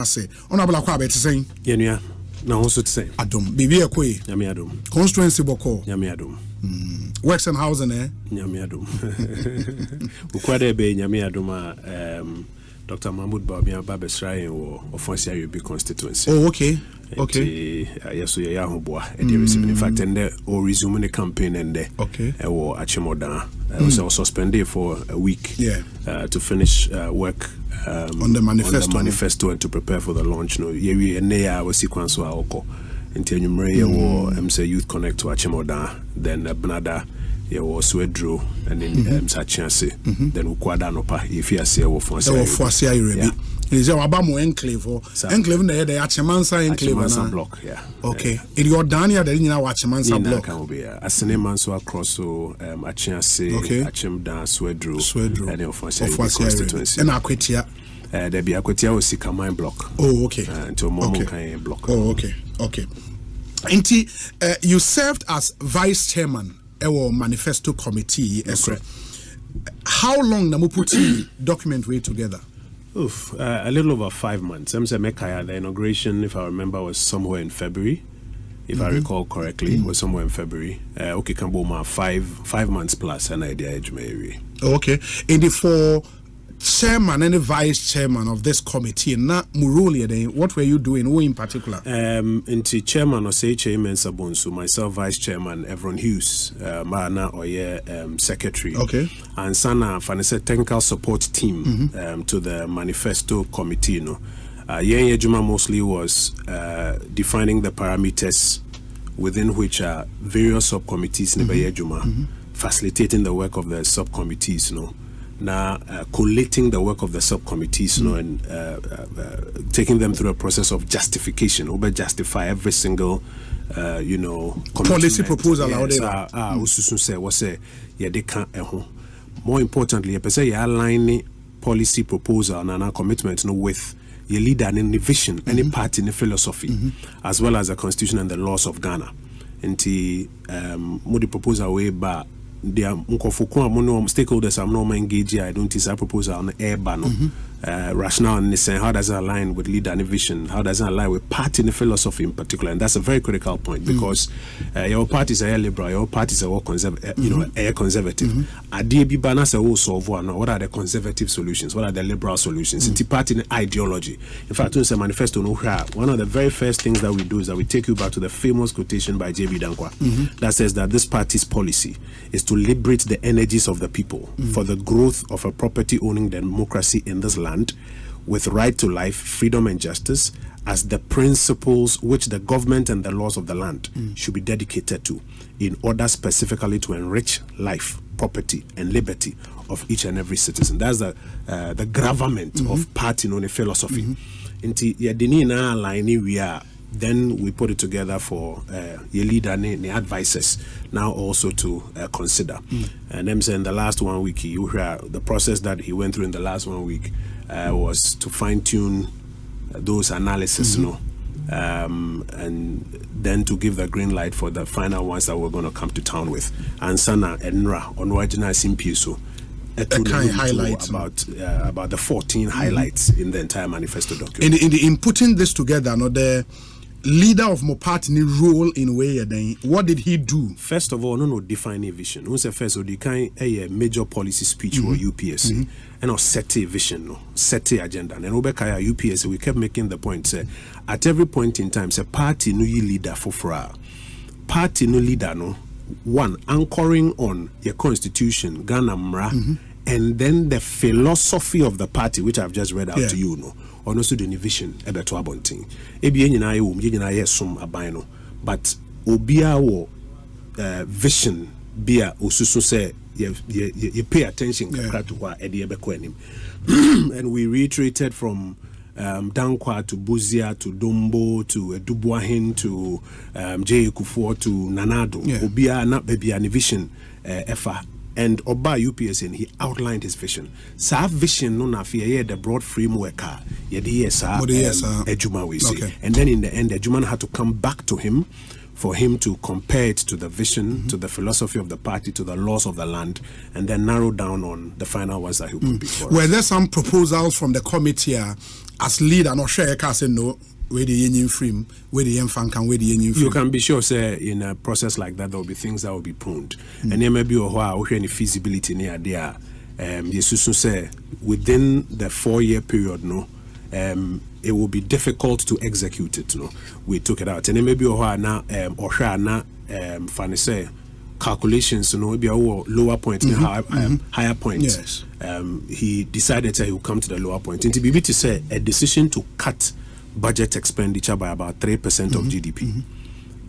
say honorable akwa bet saying yenua na also to say adom bibi ekwe nyame adom constituency boko nyame adom works and housing nyame adom ukwade be nyame adom Dr. Mahmoud Babia Babesrai or Fonsia Yobi constituency. Oh, okay. Yes, we are in fact, and they or resuming the campaign and they or Achimoda was suspended for a week to finish work on the manifesto and to prepare for the launch. No, we and they are sequence or Oko until you marry or MC Youth Connect to Achimoda, then Benada. Yeah, was withdraw and then chance then Ukwadanopa if you say for Fonsia is our Abamo enclave or enclave near the Achamansa enclave block. Yeah, okay. In your Dania, then you know Achamansa block can be a cinema so across so a chance Achim dance withdraw and Fonsia constituency and Aquatia. There be Aquatia or Sika mine block. Oh, okay. Until Momo can block. Oh, okay. Inti, you served as vice chairman. Our manifesto committee. How long na muputi document way together? A little over 5 months. The inauguration, if I remember, was somewhere in February. If I recall correctly, it was somewhere in February. Okay, Kamboma 5 months plus an idea maybe. Okay. And for chairman and the vice chairman of this committee, na Muruli, what were you doing? Who in particular? Into chairman or say chairman Sabonsu, myself vice chairman Evron Hughes, Mana or secretary. Okay. And Sana Fanese technical support team to the manifesto committee. No, Yen Juma mostly was defining the parameters within which various subcommittees in Juma facilitating the work of the subcommittees. No. Now, collating the work of the subcommittees, and taking them through a process of justification. We justify every single, policy proposal. More importantly, you align policy proposal and our commitment with your leader and in the vision, any part in the philosophy, as well as the constitution and the laws of Ghana. And the proposal way back. The stakeholders are not engaged here. I don't think I propose on air ban rationale and saying how does it align with leader and vision? How does it align with party and philosophy in particular? And that's a very critical point because your party is a liberal, your party is a conservative. What are the conservative solutions? What are the liberal solutions? It's party and ideology. In fact, it's a manifesto. One of the very first things that we do is that we take you back to the famous quotation by J.B. Dankwa that says that this party's policy is to liberate the energies of the people for the growth of a property-owning democracy in this land with right to life, freedom and justice as the principles which the government and the laws of the land should be dedicated to in order specifically to enrich life, property and liberty of each and every citizen. That's the gravamen of party-owning philosophy. Then we put it together for your leader and the advisors now also to consider. And them saying the last 1 week, you hear the process that he went through in the last 1 week was to fine tune those analysis, and then to give the green light for the final ones that we're going to come to town with. And Sana Enra on Wajina Simpiso. About the 14 highlights in the entire manifesto document. In putting this together, the leader of Mopatini role in way then what did he do? First of all, define a vision. Who's the first a major policy speech for UPSC and set a vision, set a agenda. And Obekaya UPSC, we kept making the point, say at every point in time, say party no leader for party no leader one anchoring on your constitution, Ghana Mra, and then the philosophy of the party, which I've just read out to you, or also the vision ebeto abonting. But obia vision bia osusu say you pay attention to what and we reiterated from Dankwa to Buzia to Dombo to Dubuahin to J. Kufuor to Nanado. Obia na baby an vision efa. And Oba UPS and he outlined his vision. Sa vision no na fear the broad framework Ejuma we say. And then in the end Ejuma had to come back to him for him to compare it to the vision, to the philosophy of the party, to the laws of the land, and then narrow down on the final ones that he put before us. Were there some proposals from the committee as leader, not share a no? Where the union frame, where the fan where the union frame. You can be sure, say, in a process like that, there will be things that will be pruned. And there may be any feasibility near there. Yes, say within the 4-year period, no, it will be difficult to execute it. No, we took it out. And there may be funny say calculations, maybe a lower point, higher point. Yes. He decided that he will come to the lower point. And to be able to say a decision to cut budget expenditure by about 3% of GDP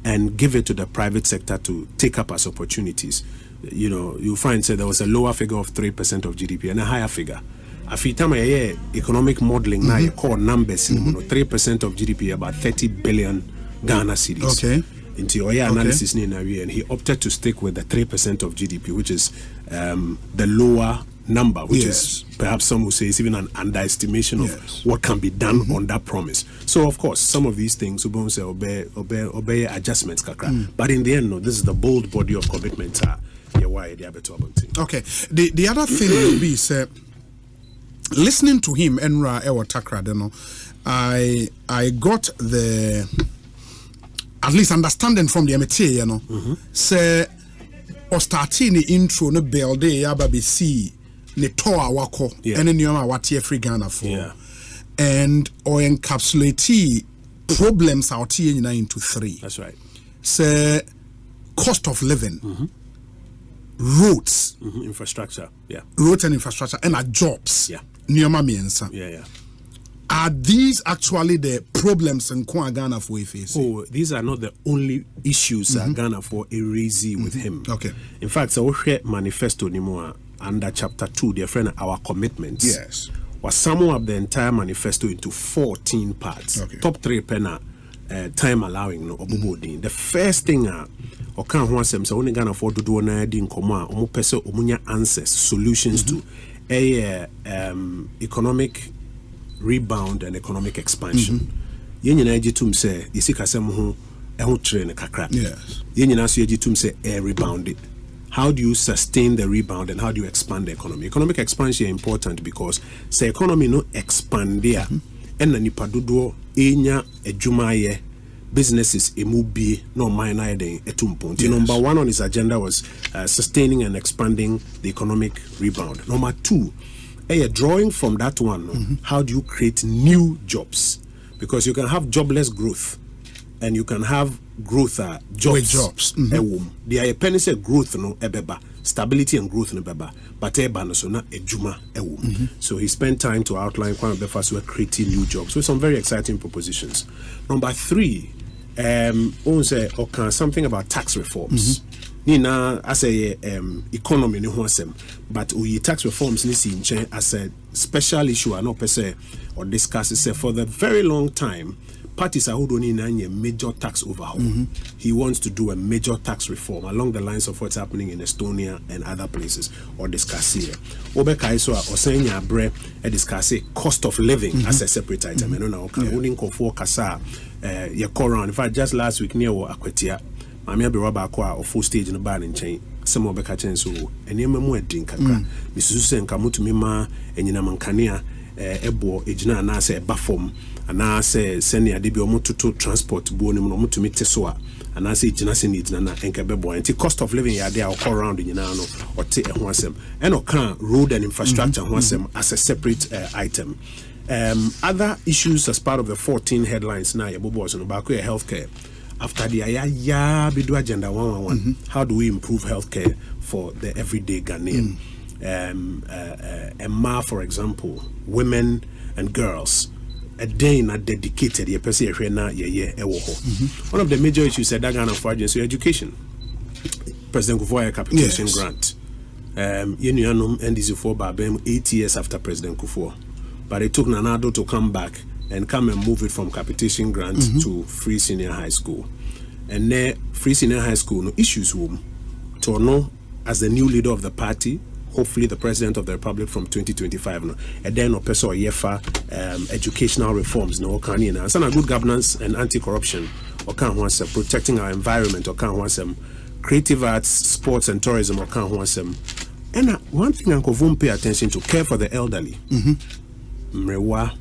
and give it to the private sector to take up as opportunities. You know, you find there was a lower figure of 3% of GDP and a higher figure. After economic modeling now you call numbers 3% of GDP about 30 billion Ghana cedis. Okay. Into your analysis and he opted to stick with the 3% of GDP, which is the lower number, which is perhaps some will say is even an underestimation of what can be done on that promise. So of course some of these things will say obey adjustments kakra. But in the end, no, this is the bold body of commitment. Okay. The other thing will be listening to him Enra Ewa Takra, I got the at least understanding from the MTA, say or starting the intro no build see ne toa wako ene nyoma wati free Ghana for and or encapsulate problems out here into 3. That's right. Say cost of living, roads, infrastructure, roads and infrastructure, and jobs, nyoma miensa. Are these actually the problems in Ghana for face? Oh, these are not the only issues that Ghana for a raise with him. Okay. In fact, so we manifesto anymore under chapter 2, dear friend, our commitments. Yes. Was sum up the entire manifesto into 14 parts. Okay. Top 3 penna time allowing no obubodin. The first thing or can one sem so only Ghana for do na din koma omo pese omunya answers, solutions to economic rebound and economic expansion. Yen nyina agitum say isikasem ho ehho trene kakra. Yes. Yen nyina so agitum say rebound it. How do you sustain the rebound and how do you expand the economy? Economic expansion is important because the economy no expand there and nipa dodo enya adwumaye businesses emubi no minor den etumpo. Number 1 on his agenda was sustaining and expanding the economic rebound. Number 2, drawing from that one, how do you create new jobs? Because you can have jobless growth and you can have growth jobs. The penny say growth no ebeba, stability and growth no beba, but no so na ejuma So he spent time to outline quite a first we're creating new jobs with some very exciting propositions. Number 3, something about tax reforms. Nina as a economy ni ho asem, but we tax reforms ni si as a special issue and per se or discuss say for the very long time parties are holding a major tax overhaul. He wants to do a major tax reform along the lines of what's happening in Estonia and other places or discuss here. Obeka iso or saying ya bre discuss cost of living as a separate item. And now only for kasa ya koran. In fact, just last week near Akwetia Mamia be rubber kwa or full stage in the bar in chain. Some of Beka so and yemu drink kakra. Mrs. Kamutu Mima and Yinamankania ebo ejina na se bafom ana se senia de bi omototo transport bo ne mo to meet so ana se ejina se need na enka bebo anti cost of living ya there all around nyina no o te ho asem and o kan road and infrastructure ho asem as a separate item. Other issues as part of the 14 headlines na yebobo so no ba ko healthcare. After the bidu agenda 111, how do we improve healthcare for the everyday Ghanaian? Emma, for example, women and girls, a day not dedicated. One of the major issues that Ghana for agency education. President Kufuor capitation grant. NDC for Babem 8 years after President Kufuor, but it took Nanado to come back and come and move it from capitation grant to free senior high school. And there, free senior high school no issues womb. Torno as the new leader of the party. Hopefully the president of the republic from 2025 no and then yefa educational reforms no can and some good governance and anti-corruption or can want some protecting our environment, or can want some creative arts, sports and tourism, or can want some. And one thing Uncle Vum pay attention to, care for the elderly. Mrewa,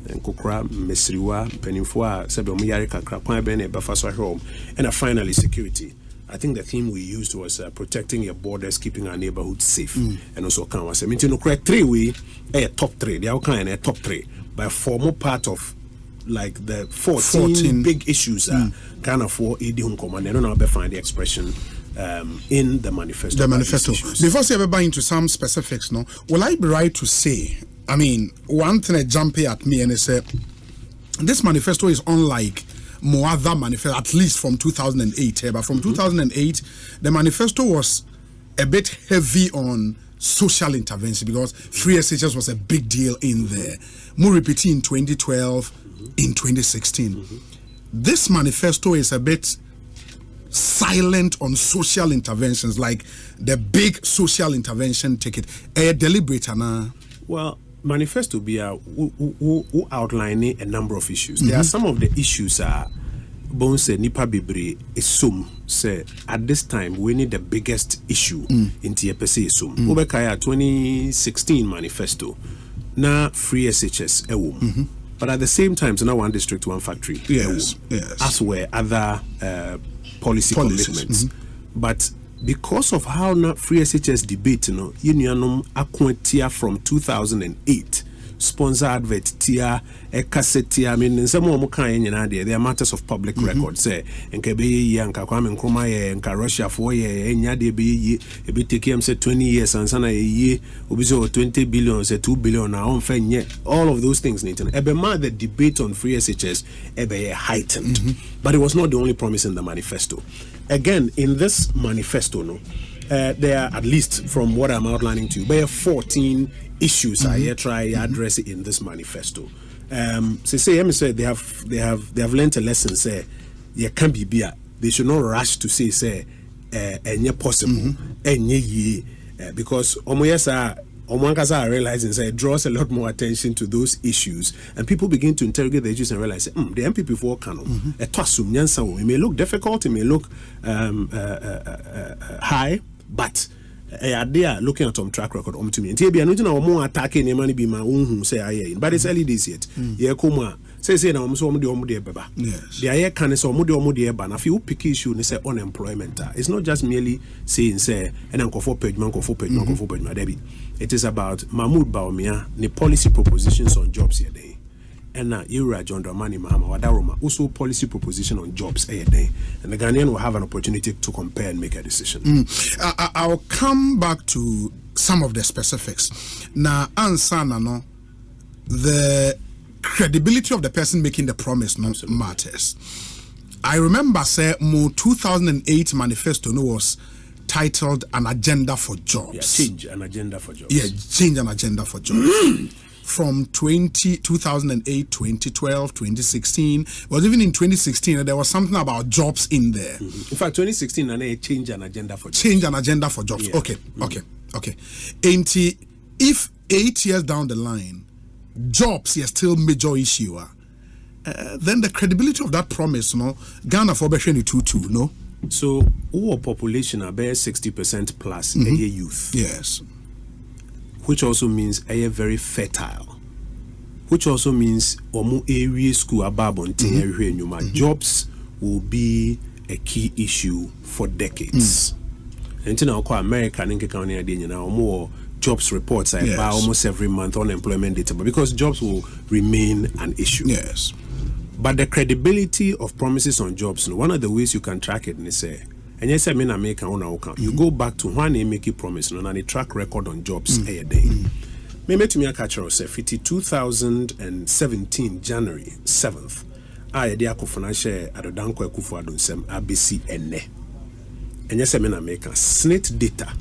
Nkukra, Mesriwa, Penifua, Sebomiyari Kakra, Kwabene, Bafaso home, and finally security. I think the theme we used was protecting your borders, keeping our neighborhood safe, and also can was. I mean, you know, correct 3 we a top 3. They are kind of top 3, but formal part of like the 14 big issues kind of for Idi Command. I don't know how to find the expression in the manifesto. The manifesto. Before I ever into some specifics, no, will I be right to say? I mean, one thing that jumped at me and I said, this manifesto is unlike more other manifesto, at least from 2008. But from 2008, the manifesto was a bit heavy on social intervention because free SHS was a big deal in there. More repeating in 2012, in 2016. This manifesto is a bit silent on social interventions, like the big social intervention ticket. Deliberate, well, manifesto be who outlining a number of issues. There are some of the issues Bon say nipa bebre esum say at this time we need the biggest issue in TPC esum. Obekaya 2016 manifesto na free SHS ewum. But at the same time, so now one district, one factory. Yes. As were other policy commitments. But because of how not free SHS debate, you know, Unionum Aquatia from 2008, sponsor advert tia, a cassette tia, I mean, some more kind idea, they are matters of public record, say, and Kabe, Yanka, nkrumah, and Russia 4 years, and Yadi be a bit take him, say 20 years, and Sana a year, Obiso 20 billion, say 2 billion, now on fan yet. All of those things, Nathan. Ebema, the debate on free SHS, ebe heightened. But it was not the only promise in the manifesto. Again, in this manifesto, no, there are, at least from what I'm outlining to you, there are 14 issues I try address in this manifesto. Say they have learned a lesson. Say you can't be beer. They should not rush to say any possible any because I realizing say it draws a lot more attention to those issues, and people begin to interrogate the issues and realize the MPP for canon it may look difficult, it may look high, but they are looking at some track record to me. And more attacking the money be my own say but it's early days yet. Say na so mo de beba. Yes. The aye can so mo de eba na fi pick issue ni say unemployment. It's not just merely saying say and nkofo page man debi. It is about Mahmoud Baumia the policy propositions on jobs here day. And now John Dramani Mahama Wadaroma also policy proposition on jobs here day. And the Ghanaian will have an opportunity to compare and make a decision. I'll come back to some of the specifics. Now answer no the credibility of the person making the promise matters. I remember say more 2008 manifesto was titled An Agenda for Jobs. Yeah, change an agenda for jobs. Yeah, change an agenda for jobs. From 2008, 2012, 2016, but even in 2016 there was something about jobs in there. In fact, 2016 and change an agenda for jobs. Change an agenda for jobs. Yeah. Okay. And if 8 years down the line jobs is still major issue, then the credibility of that promise, Ghana for better 2 no. So our population are bare 60% plus a youth. Yes. Which also means a very fertile. Which also means omu area school ababon jobs will be a key issue for decades. And now America more jobs reports about almost every month unemployment data, but because jobs will remain an issue. Yes. But the credibility of promises on jobs, one of the ways you can track it is say, and yes, I mean, you go back to when they make a promise and a track record on jobs a day. Maybe to me a catcher or say 2017 January 7th. I did financial at the Danko Kufuadun ABC ene. And yes, I mean, SNIT data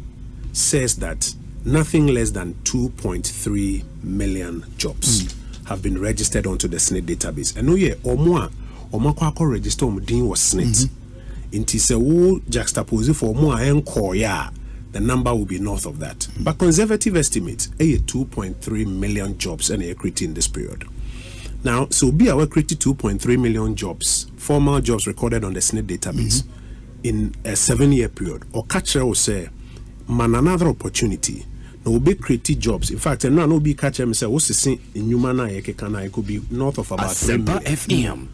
says that nothing less than 2.3 million jobs have been registered onto the SNIT database. And no year or more register was SNIT. Inti se wo juxtapose for more encore the number will be north of that. But conservative estimates 2.3 million jobs and equity in this period. Now, so be aware created 2.3 million jobs, formal jobs recorded on the SNIT database in a 7-year period. Or catcher will say, man, another opportunity. No will be created jobs. In fact, no will be catcher me say, what's the same in Humana? It could be north of about 3 million. FM.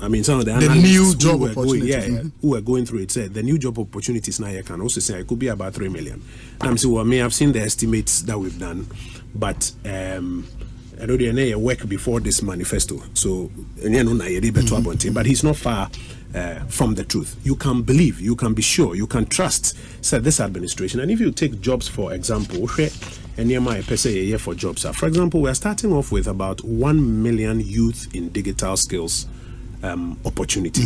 I mean, some of the new job opportunities. Who are going through it said the new job opportunities now you can also say it could be about 3 million. And I'm saying, well, I may have seen the estimates that we've done, but I know they work before this manifesto, so but he's not far from the truth. You can believe, you can be sure, you can trust said this administration. And if you take jobs for example, and near per se a year for jobs, for example, we are starting off with about 1 million youth in digital skills opportunity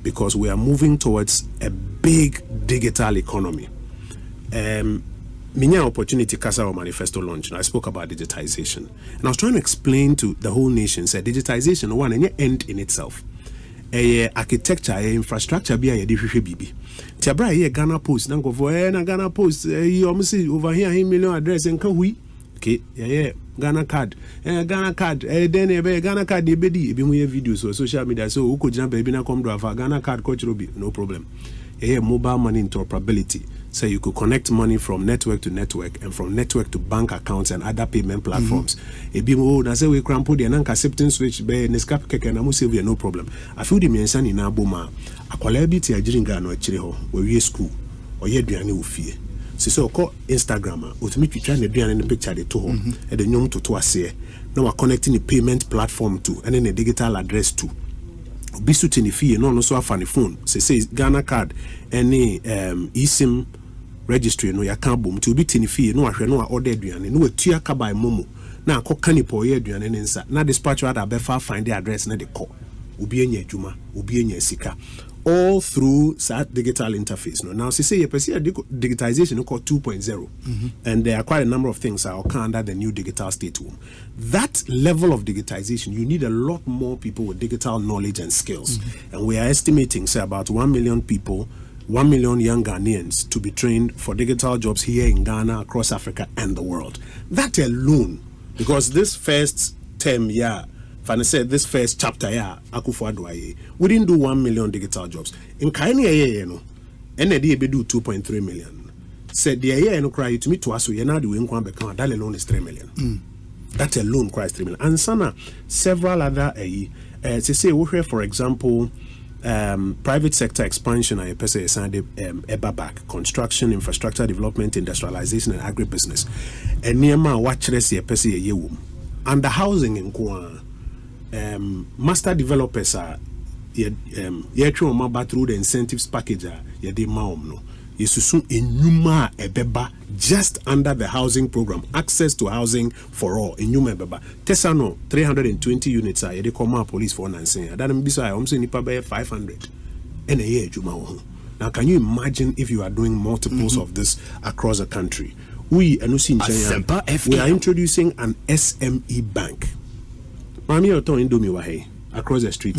because we are moving towards a big digital economy. Minya opportunity kasa or manifesto launch. I spoke about digitization, and I was trying to explain to the whole nation that digitization one and end in itself. Architecture, infrastructure, be a different BB. Tiabra Ghana Post, then go for Ghana Post. You almost see over here, 1 million address and can we? Okay, Ghana card, then Ghana card, the bedi, be more videos or social media. So who could jump baby na come drive Ghana card coach will be no problem. Mobile money interoperability. So you could connect money from network to network and from network to bank accounts and other payment platforms. Be more na say we cram put the accepting switch be Nescap keke na mu save no problem. I feel the mention in Aboma. Akwala bi ti ajiringa no akire ho we school or ye duane wo fie. So call Instagram utumi twitwa na duane no picture de to ho e de nyom to ase. Now we're connecting the payment platform to and then a digital address to. Bisu tinifi no so afa ne phone say Ghana card any eSIM registry no ya kan bom to bi tinifi no ahwe no order aduane no atua ka by momo na akoka ni po ye aduane ne nsa na dispatch order be fa find the address na de call obi enya adwuma obi enya sika all through that digital interface. Now, say you perceive digitization called 2.0, and there are quite a number of things that are under the new digital state home. That level of digitization, you need a lot more people with digital knowledge and skills. And we are estimating, say, about 1 million people, 1 million young Ghanaians to be trained for digital jobs here in Ghana, across Africa, and the world. That alone, because this first term, Fana said this first chapter, we didn't do 1 million digital jobs. In Kanye, NAD do 2.3 million. Said the year no cry to me to us, we now do in Kwambeka, that alone is 3 million. That alone cries 3 million. And sana several other to say we for example, private sector expansion I per se eba back, construction, infrastructure development, industrialization, and agribusiness. And near my watch resi per se and the housing in Kwa. Master developers are through the incentives package de maum no yesusu enuma ebeba just under the housing program, access to housing for all enuma ebeba tesano 320 units are yede come police for nansen adan bisa I say nipa be 500 and a year juma ho. Now can you imagine if you are doing multiples of this across the country? We are introducing an SME bank. Mami oton indomie wa he across the street.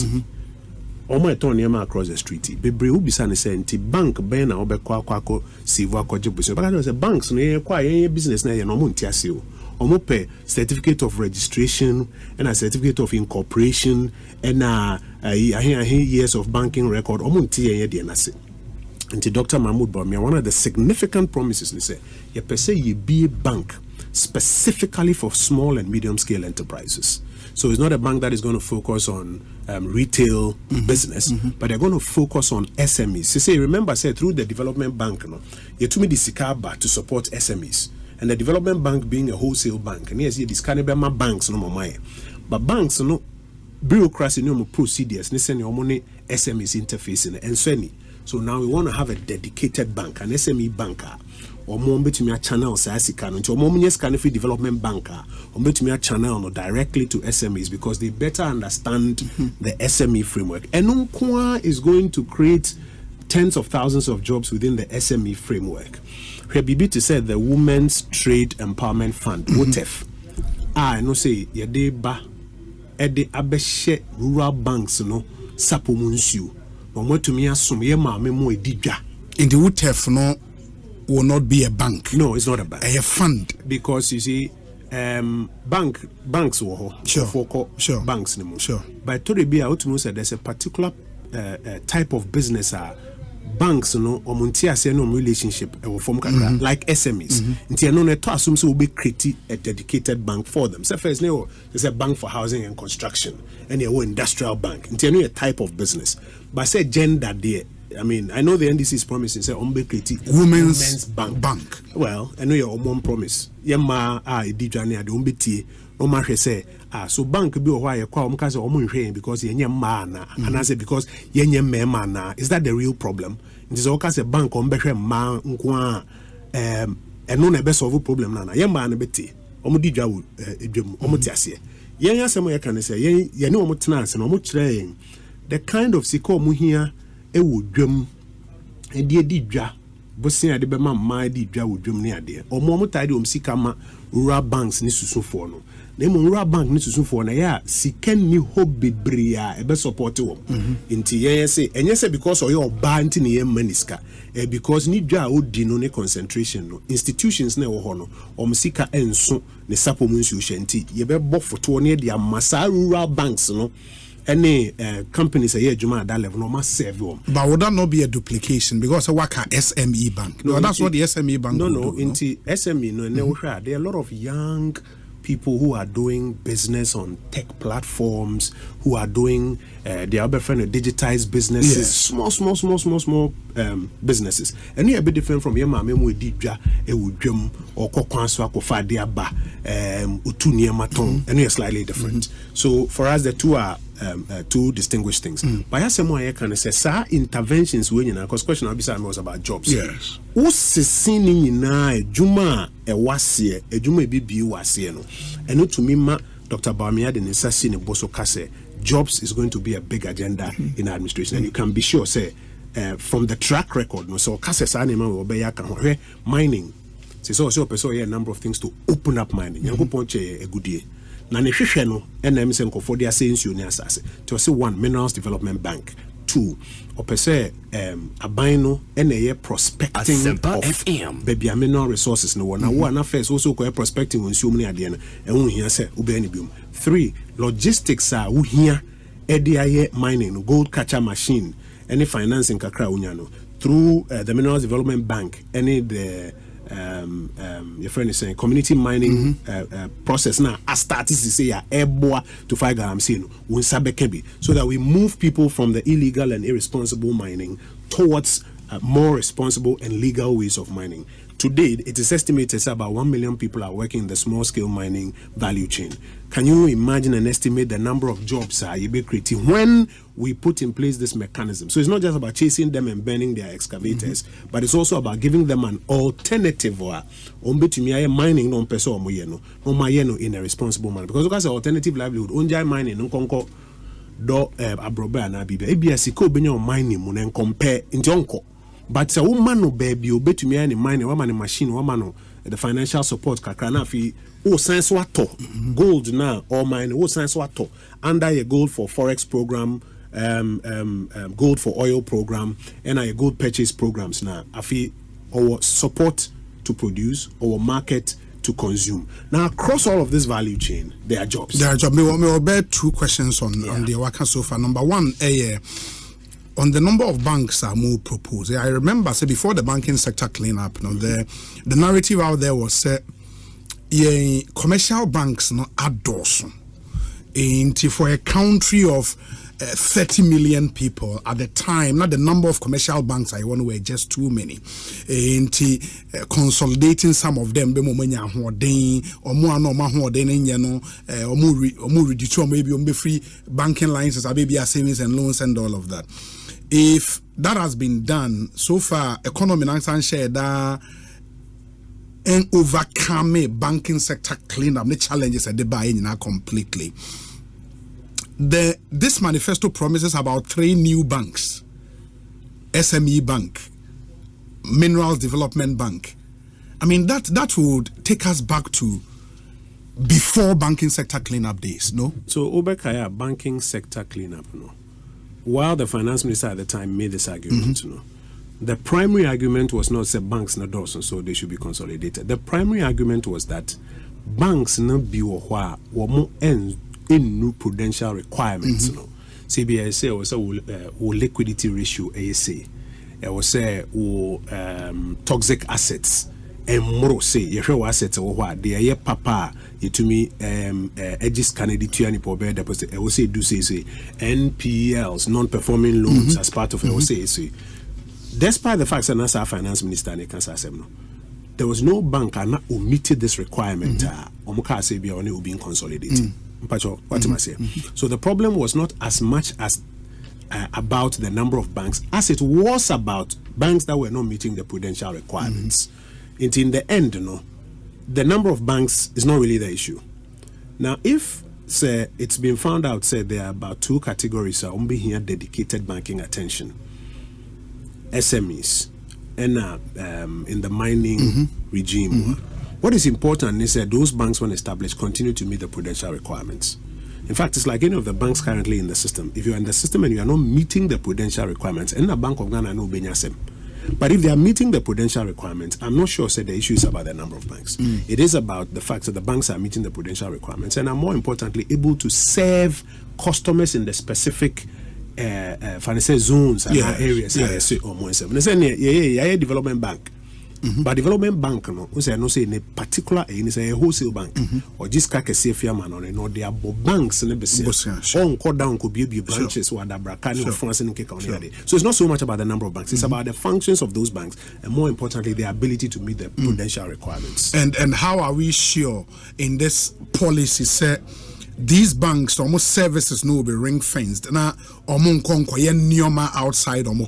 Omo eton niam across the street. Bebre who bisa ne say nti bank ben na obekwa akwa save akwaje business. Because say banks no ye kwa ye business na ye no mo ntiase o. Omo pe certificate of registration and a certificate of incorporation and years of banking record. Omo ntie ye de na se. Nti Dr. Mahmoud Bawumia, one of the significant promises they say ye per se ye be a bank specifically for small and medium scale enterprises. So it's not a bank that is going to focus on retail business, but they're going to focus on SMEs. So say, remember, say through the development bank, you told me the Sikaba to support SMEs, and the development bank being a wholesale bank, and yes, this kind of banks no more, but banks no bureaucracy no more procedures. Listen, your money SMEs interfacing and so any. So now we want to have a dedicated bank, an SME banker. Or more to me channel Sasika, or more kind of development banker, or to me a channel directly to SMEs because they better understand the SME framework. And Nkwa is going to create tens of thousands of jobs within the SME framework. Bibi said the Women's Trade Empowerment Fund, WOTEF. I know say yede ba ede abeshe rural banks no sapo munsu. Or to me assume ye ma me mo edidwa. In the WOTEF no will not be a bank. No, it's not a bank. A fund. Because you see, banks were sure. Banks no more. Sure. But to be out to say there's a particular type of business banks no omuntia say no relationship form like SMEs. Nti no to assume so we create a dedicated bank for them. So first there's a bank for housing and construction and a industrial bank. Nti no a type of business. But say gender there. I mean, I know the NDC is promising say create women's bank. Well, I know your own promise. Yema edijane ade ombeti no ma hwe say so bank bi o hwa ye kwa omka say omunhwe because yenye ma na and I say because yenye mema na. Is that the real problem? It is okay say bank ombehwe ma nko a eno na be solve problem na yema na beti omudidwa wo edwam omuti ase yen asem ye kan say yen ne omutena ase na omukire yen the kind of sika omuhia ewo dwam edi dwa bosin ade be ma ma edi dwa wo dwam ne ade omutade omsika ma rural banks ni susufo no na mo rural bank ni susufo na ya sika ni ho bebrea e be support wo nti yen say enye say because oyo oba nti ne yen maniska because ni dwa odi no ne concentration no institutions na wo ho no omsika enso ne sapo mu nsu hye nti ye be bo foto ne de amasa rural banks no any companies here Juma at that level no must serve them. But would that not be a duplication because of what SME bank? No, that's what the SME bank do. Into SME there are a lot of young people who are doing business on tech platforms, who are doing their other friend digitized businesses, small businesses. And they are a bit different from your mama with Dija, Ewudjum, or Kokwanswa, Kofadia Ba, Utunia Maton, and they are slightly different. So for us, the two are two distinguished things. But I say can say, sir, interventions when you know, because question was about jobs. Yes. Who's seen na Juma a wasie, a Juma bibi wasie no. And to me, Dr. Bawumia de Nisasi ne Boso Kase, jobs is going to be a big agenda in administration, and you can be sure, say, from the track record, no, so Kase Sanima will be mining. So a number of things to open up mining. Yango ponche a good year. Na ne hwehwe no na me se nkofo de asensuo ne asase to say one minerals development bank, two opese aban no na ye prospecting of baby mineral resources no na wo na first also ko prospecting nsuo mu ne ade no ehun hia se obe ani biom, three logistics wo hia e de aye mining no gold catcher machine any financing kakra unya no through the minerals development bank any the your friend is saying community mining process now as started to say airboa to 5 grams so that we move people from the illegal and irresponsible mining towards more responsible and legal ways of mining. Today, it is estimated about 1 million people are working in the small-scale mining value chain. Can you imagine and estimate the number of jobs you be creating when we put in place this mechanism? So it's not just about chasing them and burning their excavators, but it's also about giving them an alternative mining in a responsible manner. Because because alternative livelihood, only mining nkonko do abroba na bibe. Ebiasiko benyo mining mun and compare in jonko. But a woman no baby obey to me any money, woman machine, woman the financial support kakana fi science wato gold now or mine science wato under a gold for forex program, gold for oil program, and a gold purchase programs now. Afi our support to produce, our market to consume. Now across all of this value chain, there are jobs. There are jobs. Me bear two questions on the worker so far. Number one, on the number of banks are more proposed. I remember, before the banking sector cleanup, the narrative out there was commercial banks adorso. For a country of 30 million people at the time, not the number of commercial banks I want were just too many. Consolidating some of them, maybe free banking licenses, maybe savings and loans and all of that. If that has been done so far, economy and share that and overcome banking sector cleanup, the challenges that they buy in completely. This manifesto promises about 3 new banks: SME Bank, Minerals Development Bank. I mean that would take us back to before banking sector cleanup days, no? So Obekaya banking sector cleanup, no. While the finance minister at the time made this argument, no, the primary argument was not say banks not doors, so they should be consolidated. The primary argument was that banks no be wa mo in new prudential requirements no CBI say was a liquidity ratio ASA was say toxic assets and more say your assets or what they papa you to me edges Canada to any poor deposit I will say do say NPLs non-performing loans as part of I will say despite the fact that NASA finance minister there was no bank that omitted this requirement omuka say be only being consolidated what am I saying? So the problem was not as much as about the number of banks as it was about banks that were not meeting the prudential requirements. In the end, the number of banks is not really the issue. Now, if say it's been found out, say there are about two categories that here dedicated banking attention: SMEs and in the mining regime. What is important is that those banks, when established, continue to meet the prudential requirements. In fact, it's like any of the banks currently in the system. If you're in the system and you are not meeting the prudential requirements, and the Bank of Ghana no benyasem. But if they are meeting the prudential requirements, I'm not sure the issue is about the number of banks. It is about the fact that the banks are meeting the prudential requirements and are more importantly able to serve customers in the specific financial zones and areas. Development bank. But development bank no say in a particular a wholesale bank or just man on they are banks in the on down could be branches or the bracani or France and so it's not so much about the number of banks, it's about the functions of those banks and more importantly their ability to meet the prudential requirements. And how are we sure in this policy say these banks almost services no be ring fenced now outside and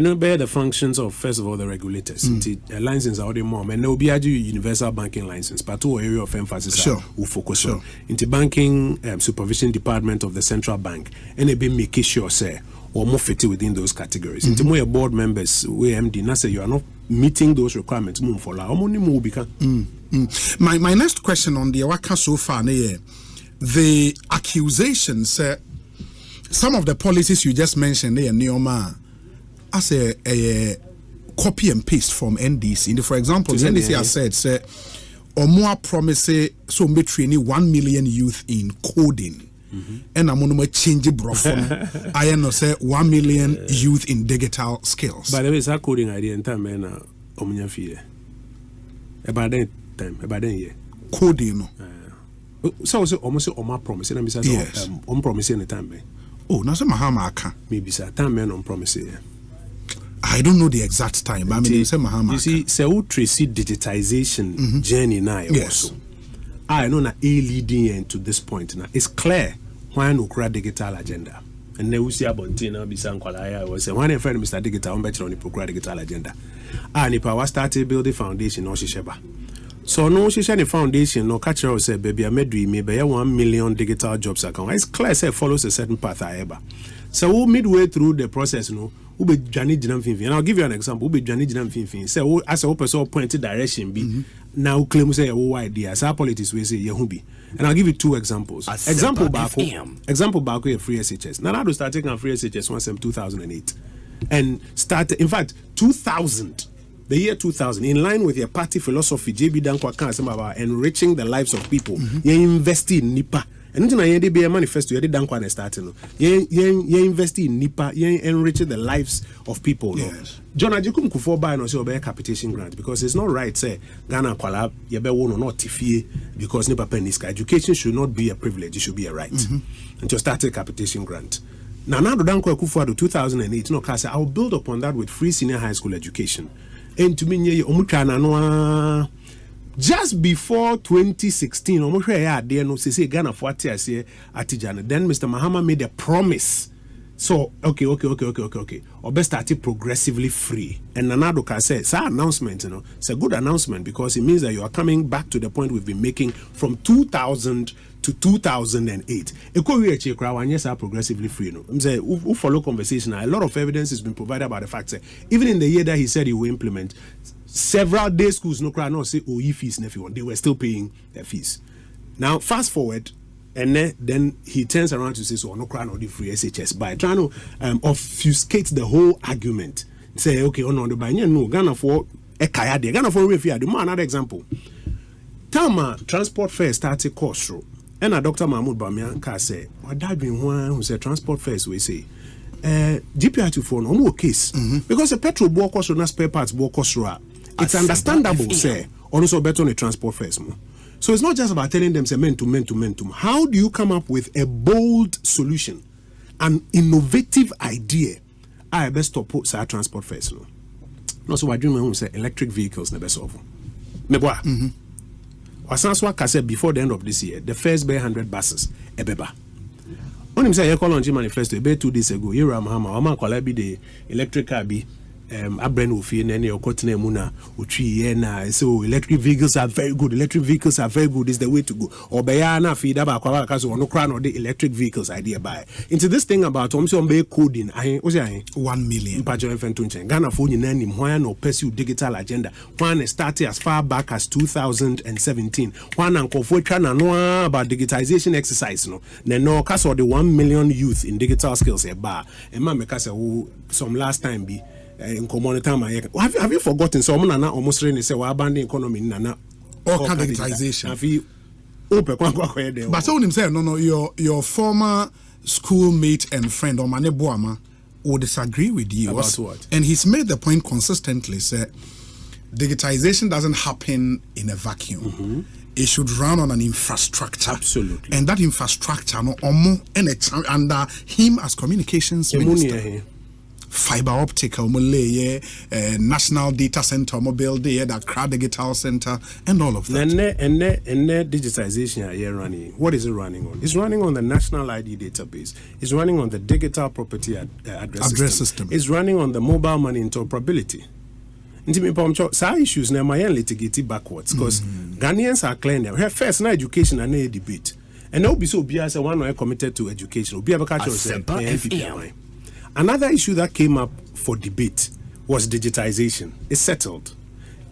no bear the functions of first of all the regulators the license are the more and no be a universal banking license but two area of emphasis will focus on into banking supervision department of the central bank and it be making sure say or more fit within those categories into more board members we MD na say you are not meeting those requirements move for la my next question on the waka so far the accusations some of the policies you just mentioned there Neoma as a copy and paste from NDC. For example, the NDC has said say or more promise so be training 1 million youth in coding and I'm gonna change brofon I know say 1 million youth in digital skills. By the way, it's a coding idea in time and omunya fee about that time about that year coding so almost on promise and I'm on promise in the time. Oh, na say mahama aka. Maybe sir time on promise. I don't know the exact time, but I mean say mahama. You see, say we trace digitization journey now also. I know na leading into this point now. It's clear why no create digital agenda. And then we see about now be san kwala was say when a friend Mr. Digital on better on the digital agenda. And if I started building foundation no shisheba. So no she the foundation no catch her say baby I made dream maybe 1 million digital jobs account. It's clear say follows a certain path however. So we midway through the process no we be journey jinam finfin. And I'll give you an example. We be journey jinam finfin. So as a person pointed direction be now claim say oh idea. As our politics we say yehubi. And I'll give you two examples. Example back a free SHS. Now I start taking a free SHS once in 2008. And start in fact 2000. The year 2000, in line with your party philosophy, JB Dankwa can't about enriching the lives of people. You invest in NIPA. And then be a manifesto. You did Dankwa starting. You invest in NIPA. You enrich the lives of people. Yes. John Ajikum Kufo buy no say obey capitation grant because it's not right. Say Ghana kwala you be one or not tifie because NIPA peniska. Education should not be a privilege. It should be a right. And to start a capitation grant. Now Dankwa Kufo 2008. No, I will build upon that with free senior high school education. And to me, just before 2016, then Mr. Mahama made a promise. So, okay. Or best started progressively free. And Nanado can say, it's an announcement, it's a good announcement because it means that you are coming back to the point we've been making from 2000 to 2008. Progressively free. Who follow conversation? A lot of evidence has been provided about the fact that even in the year that he said he will implement, several day schools no say fees they were still paying their fees. Now fast forward. And then he turns around to say, so no crown or the free SHS by trying to obfuscate the whole argument. Say, okay, no, Ghana for a kaya, Ghana for refugee. Another example. Tama transport fare started cost through. And a Dr. Mahmoud Bamian ka say, what that been one who said transport fares we say. GPI phone no case because the petrol board cost na spare parts board cost it's understandable say also better on the transport fares more. So it's not just about telling them say men to how do you come up with a bold solution, an innovative idea I best to put say transport fares no so what do you say electric vehicles na best solve me boy wasanswa ka say before the end of this year the first be 100 buses ebeba. When him say call on manifesto about 2 days ago, mahama, Oma kwala be the electric car be abren ofi na ne okotena mu na otwi na so electric vehicles are very good. Electric vehicles are very good is the way to go. Obeya na fi da ba kwa ka so no kra no the electric vehicles idea by. Into this thing about be coding ahen o say 1 million. Pajo enfentu nchen. Ghana for nyina nim hwan no pursue digital agenda. Hwan started as far back as 2017. Hwan ankofo twa na no about digitization exercise no. No cause of the 1 million youth in digital skills e ba. E ma make say some last time be in common time have you forgotten so na almost really say we abandon economy na all kind of digitization have you but so himself no your former schoolmate and friend Omane Boama would disagree with you about what? And he's made the point consistently say digitization doesn't happen in a vacuum. It should run on an infrastructure. Absolutely. And that infrastructure no under him as communications minister. Fiber optic, national data center, build that crowd digital center, and all of that. And digitization here running. What is it running on? It's running on the national ID database. It's running on the digital property address system. It's running on the mobile money interoperability. Some issues now my litigate backwards because Ghanaians are clear now. First, na education and a debate, and now be so be as one committed to education. Be a Another issue that came up for debate was digitization. It's settled.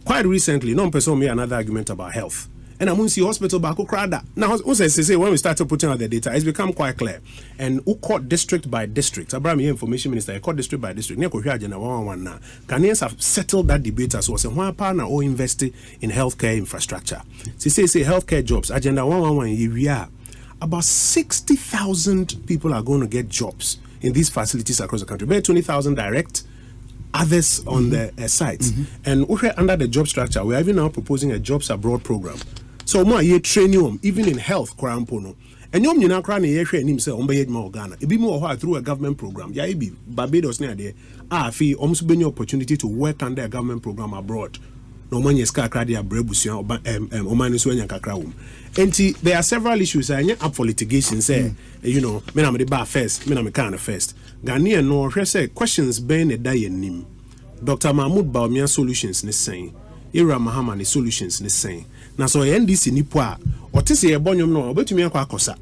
Quite recently, no person made another argument about health. And I'm going to see hospital back crowd. Now, when we started putting out the data, it's become quite clear. And who caught district by district? Abraham, information minister, I caught district by district. Ghanaians have settled that debate as well. So, one partner or invest in healthcare infrastructure. Say healthcare jobs. Agenda 111 area. About 60,000 people are going to get jobs in these facilities across the country. About 20,000 direct, others on the sites. And under the job structure, we are even now proposing a jobs abroad program. So more ye training even in health krampono. And you know kran ye hwe nim say ombe yedma Ghana. E bi mo through a government program. Ya be Barbados near there. Fi omso be opportunity to work under a government program abroad. No money ska kradi abrebusia omani so nya kakra wom. Enti there are several issues up for litigation say me na me ba first, me na me can first. Ghanaian no hwe say questions ben e die nim. Dr. Mahmoud Bawumia solutions ne saying. Ira Mahama ne solutions ne saying. Na so NDC nipo a otese ye bonyom no obetumi akwa akosa.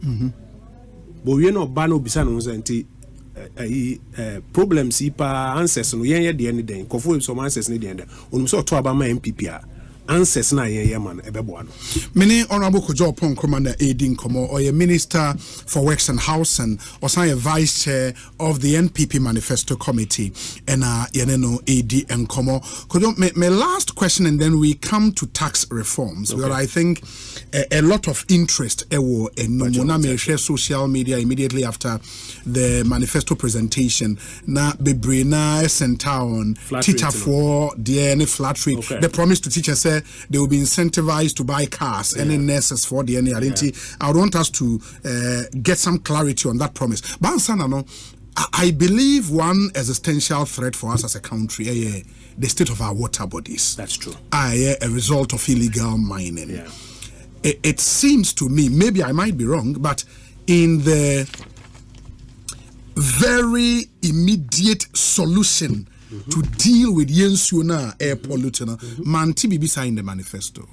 Bo we no ba no bisa no nti problems ipa answers no yen de den kofo some answers ne den onum so to aba ma MPP a answers na yen man ebebo no many honorable Kojo Oppong Commander Aiding Komo or a minister for works and housing or a vice chair of the NPP manifesto committee and yeneno AD and Komo Kojo my last question and then we come to tax reforms where I think a lot of interest in social media immediately after the manifesto presentation na bebrina center on teacher for the flattery the promise to teachers say they will be incentivized to buy cars and then nurses for the identity. I would want us to get some clarity on that promise. Bansana, I believe one existential threat for us as a country, the state of our water bodies. That's true. A result of illegal mining. Yeah. It seems to me, maybe I might be wrong, but in the very immediate solution to deal with Yensuna air pollution, Manti Bibisa in the manifesto.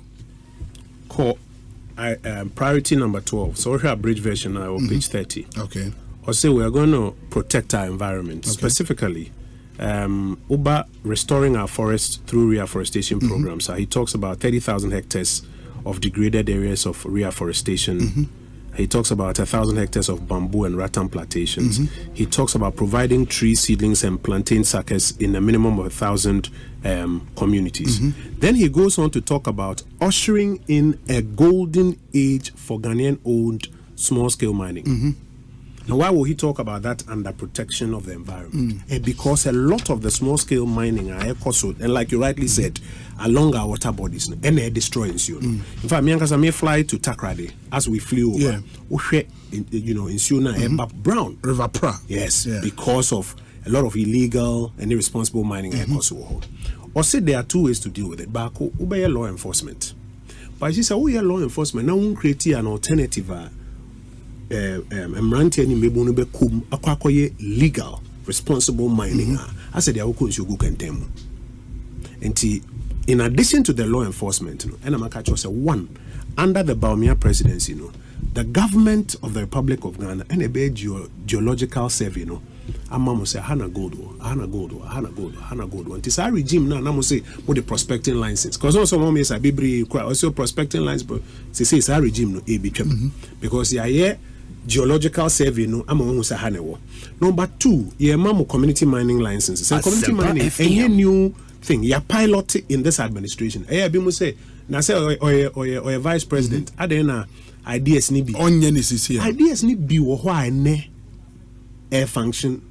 Priority number 12. So we have bridge version now on page 30. Okay. Or say we are going to protect our environment, specifically restoring our forests through reforestation programs. So he talks about 30,000 hectares of degraded areas of reforestation He talks about 1,000 hectares of bamboo and rattan plantations. He talks about providing tree seedlings and plantain suckers in a minimum of 1,000 communities. Then he goes on to talk about ushering in a golden age for Ghanaian-owned small-scale mining. Now, why will he talk about that under protection of the environment? Because a lot of the small-scale mining are and like you rightly said, along our water bodies, and they're destroying you. In fact, me and may fly to Takrade as we flew over. In Suna, brown River Pra. Yes, because of a lot of illegal and irresponsible mining. Or say there are two ways to deal with it. But obey law enforcement. But she said, law enforcement now won't create an alternative. Legal, responsible mining. I said, they are condemn. And in addition to the law enforcement, and I'm going to say one, under the Baumia presidency, the government of the Republic of Ghana and a geological survey, I'm say Hana Gold. And this regime now, I'm say with the prospecting license. Because also mom is a bibri also prospecting license, but they say it's a regime no because geological survey no among Hanewo. Number two, mamu community mining licenses. And community mining a new thing. You pilot in this administration. Say now say or vice president. Adena ideas ni bi. Ideas ni bi wo why ne air function.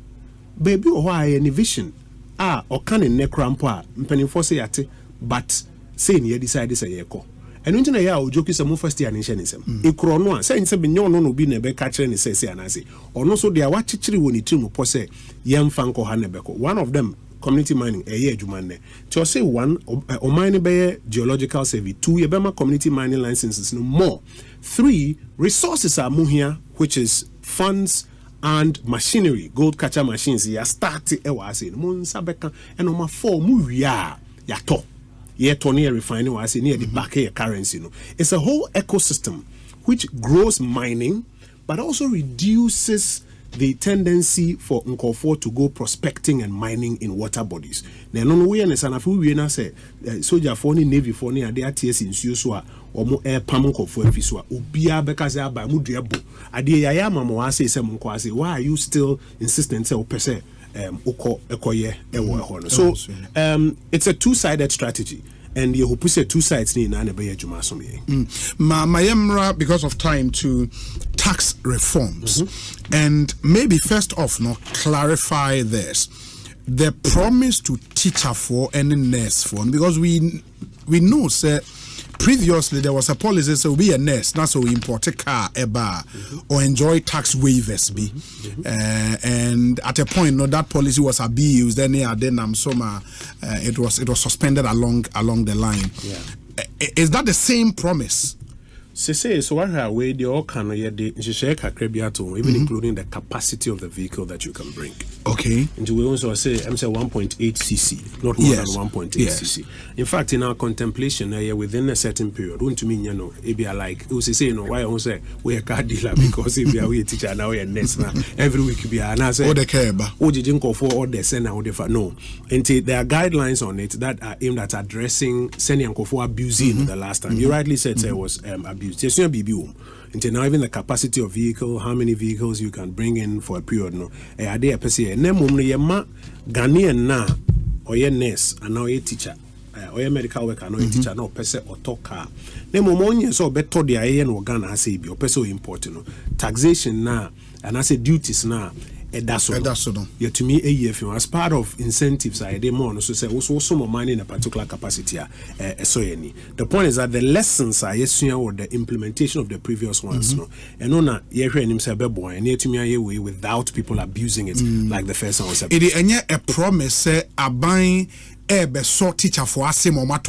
Baby or why any vision. Or can in nkrumah mpenifo say yate but say ni decide say yeko. And when you are joking, some first year in Shenism. A chrono, saying something no be never catching say and I say, or no so they are watching when you trim posse, young Fanko Hanebeko. One of them, community mining, a year Jumane. To say one, or mining by geological survey, 2 Yabama community mining licenses, no more. 3 resources are here, which is funds and machinery, gold catcher machines. Ya start it, was in Moon Sabeka, and on my 4 Muya, Yato. Near refining was near the back here currency. It's a whole ecosystem which grows mining, but also reduces the tendency for Nkofo to go prospecting and mining in water bodies. Now, no way and a few we say soldier for navy for near the ATS in Susua or more air pamunko for Fisua, Ubia Bekaza by Mudiabu. Adiayama Moase Semunkwase, why are you still insistent? Say, per se. So it's a two-sided strategy, and you put 2 sides in Mayemra, because of time, to tax reforms, and maybe first off, clarify this: the promise to teacher for and nurse for, because we know, sir. Previously, there was a policy so be a nurse, not so import a car, a bar, or enjoy tax waivers. And at a point, that policy was abused. Then it was suspended along the line. Is that the same promise? So what way they all can even including the capacity of the vehicle that you can bring. Okay. And we also say I'm say 1.8 cc, not more than 1.8 cc. In fact, in our contemplation, within a certain period, wouldn't mean it be like we say why I say we're a car dealer because if we are a teacher now we're a nurse now every week be and I say the care didn't go for all the send out no. And there are guidelines on it that are aimed at addressing sending for abusing the last time. You rightly said there was abuse. Until now, even the capacity of vehicle, how many vehicles you can bring in for a period. No, are there per se? Ghanaian na or your nurse and now a teacher, or your medical worker, no teacher, no per se or talk car. Nemo so better the IAN or Ghana has a be or per se important. Taxation na and I say duties na. That's yeah, to me, as part of incentives, I did more. So say also more money in a particular capacity. The point is that the lessons are or the implementation of the previous ones. No, and on a year himself boy, and to me without people abusing it like the first one was. It is a promise. A buying so teacher for us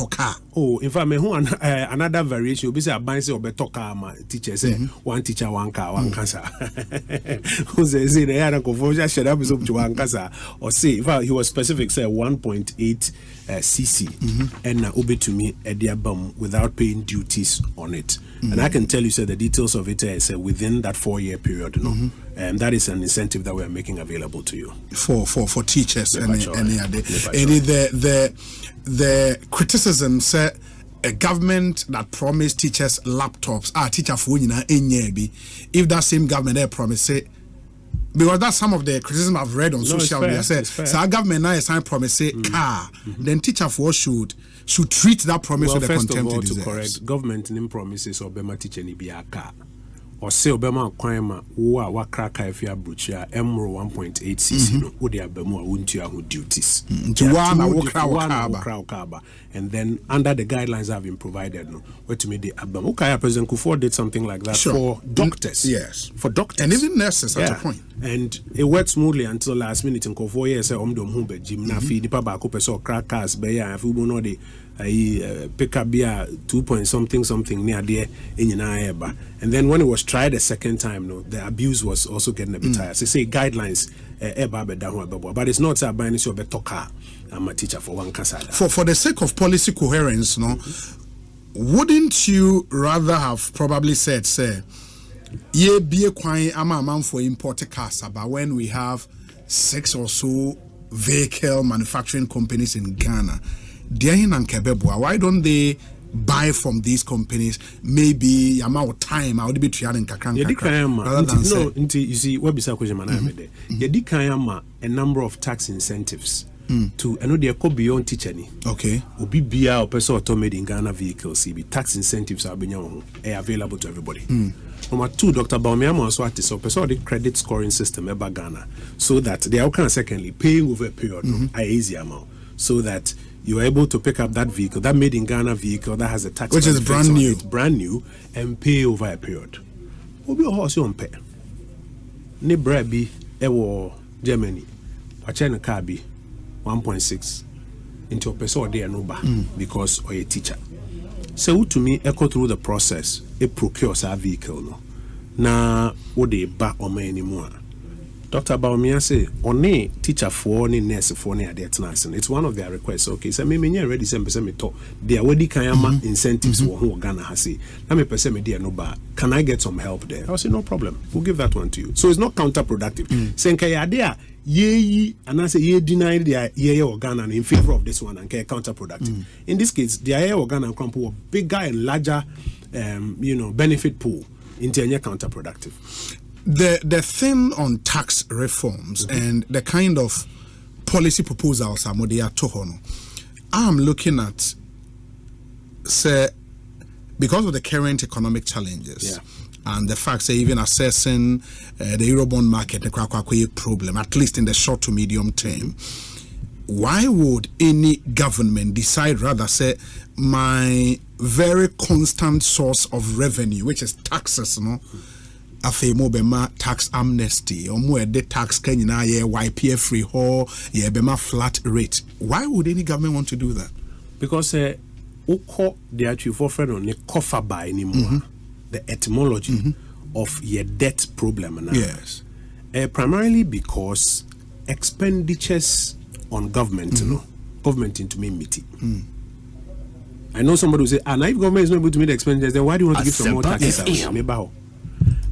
car. Oh, in fact, another variation will be say a buying say better car. Teacher say one teacher, one car, one cancer. Who says the other confusion shut up is up to one cancer or say in fact he was specific say 1.8 cc and obe to me a dear bum without paying duties on it. And I can tell you the details of it is within that 4-year period, and that is an incentive that we are making available to you for teachers and the criticism said a government that promised teachers laptops, teacher for if that same government there promise it, because that's some of the criticism I've read on social media. So our government now is sign promise car, then teacher for should treat that promise with the contempt it deserves. To correct, government in promises or bema teacher ni be a car. Or say Obama Kwama, wa kraka if you are butcher, Emro 1.8 cc, no, would you be more wouldn't you have duties? And then under the guidelines that have been provided, no, where to me the Abam Ukaya President Kufuor did something like that for doctors. Yes. For doctors. And even nurses at a point. And it worked smoothly until last minute in Kufuor years, Omdom Jim Nafi, the Paba Copeso, crackers, Beya, if you know the pick up beer 2 point something near there in Eba. And then when it was tried a second time, no, the abuse was also getting a bit higher. So say guidelines, but it's not a binary of a talker. I'm a teacher for one casada. For the sake of policy coherence, no, wouldn't you rather have probably said, say, ye be a quine amount for imported cars, but when we have 6 or so vehicle manufacturing companies in Ghana, why don't they buy from these companies? Maybe amount of time I would be trying rather than no. You see, what be question a number of tax incentives to they could be on teacher. Okay. Obi bia or person automated in Ghana vehicles. Be tax incentives are being available to everybody. Number 2, Dr. Baumiamo also at this person the credit scoring system about Ghana, so that they are secondly paying over a period a easy amount, so that you are able to pick up that vehicle, that made in Ghana vehicle that has a tax, which is brand new. It's brand new, and pay over a period. Obi horse on pay. Ne brabi ewo Germany. Wachana car be 1.6 into a person there no ba because or a teacher. So to me, echo through the process, it procures our vehicle no. Na wo de ba o ma anymore. Dr. Baumia say, "One teacher for any nurse for any other tenants." It's one of their requests. Okay, so me ready me talk. They already kayama incentives for who Ghana has say. Let me person me dear no bar. Can I get some help there? I'll say no problem. We'll give that one to you. So it's not counterproductive. Saying kaya there ye and I say ye deny the ye or Ghana in favor of this one and kaya counterproductive. In this case, the ye or Ghana crumple a bigger and larger benefit pool into any counterproductive. The thing on tax reforms and the kind of policy proposals I'm looking at, say, because of the current economic challenges and the fact that even assessing the Eurobond market, the problem, at least in the short to medium term, why would any government decide rather say my very constant source of revenue, which is taxes, afemo bema tax amnesty or more de tax Kenya YPF free or bema flat rate? Why would any government want to do that? Because uko the actual for friend on the cover by anymore the etymology of your debt problem now. Yes. Primarily because expenditures on government, government into me meeting. I know somebody will say, and if government is not able to meet the expenditures, then why do you want to give some more taxes?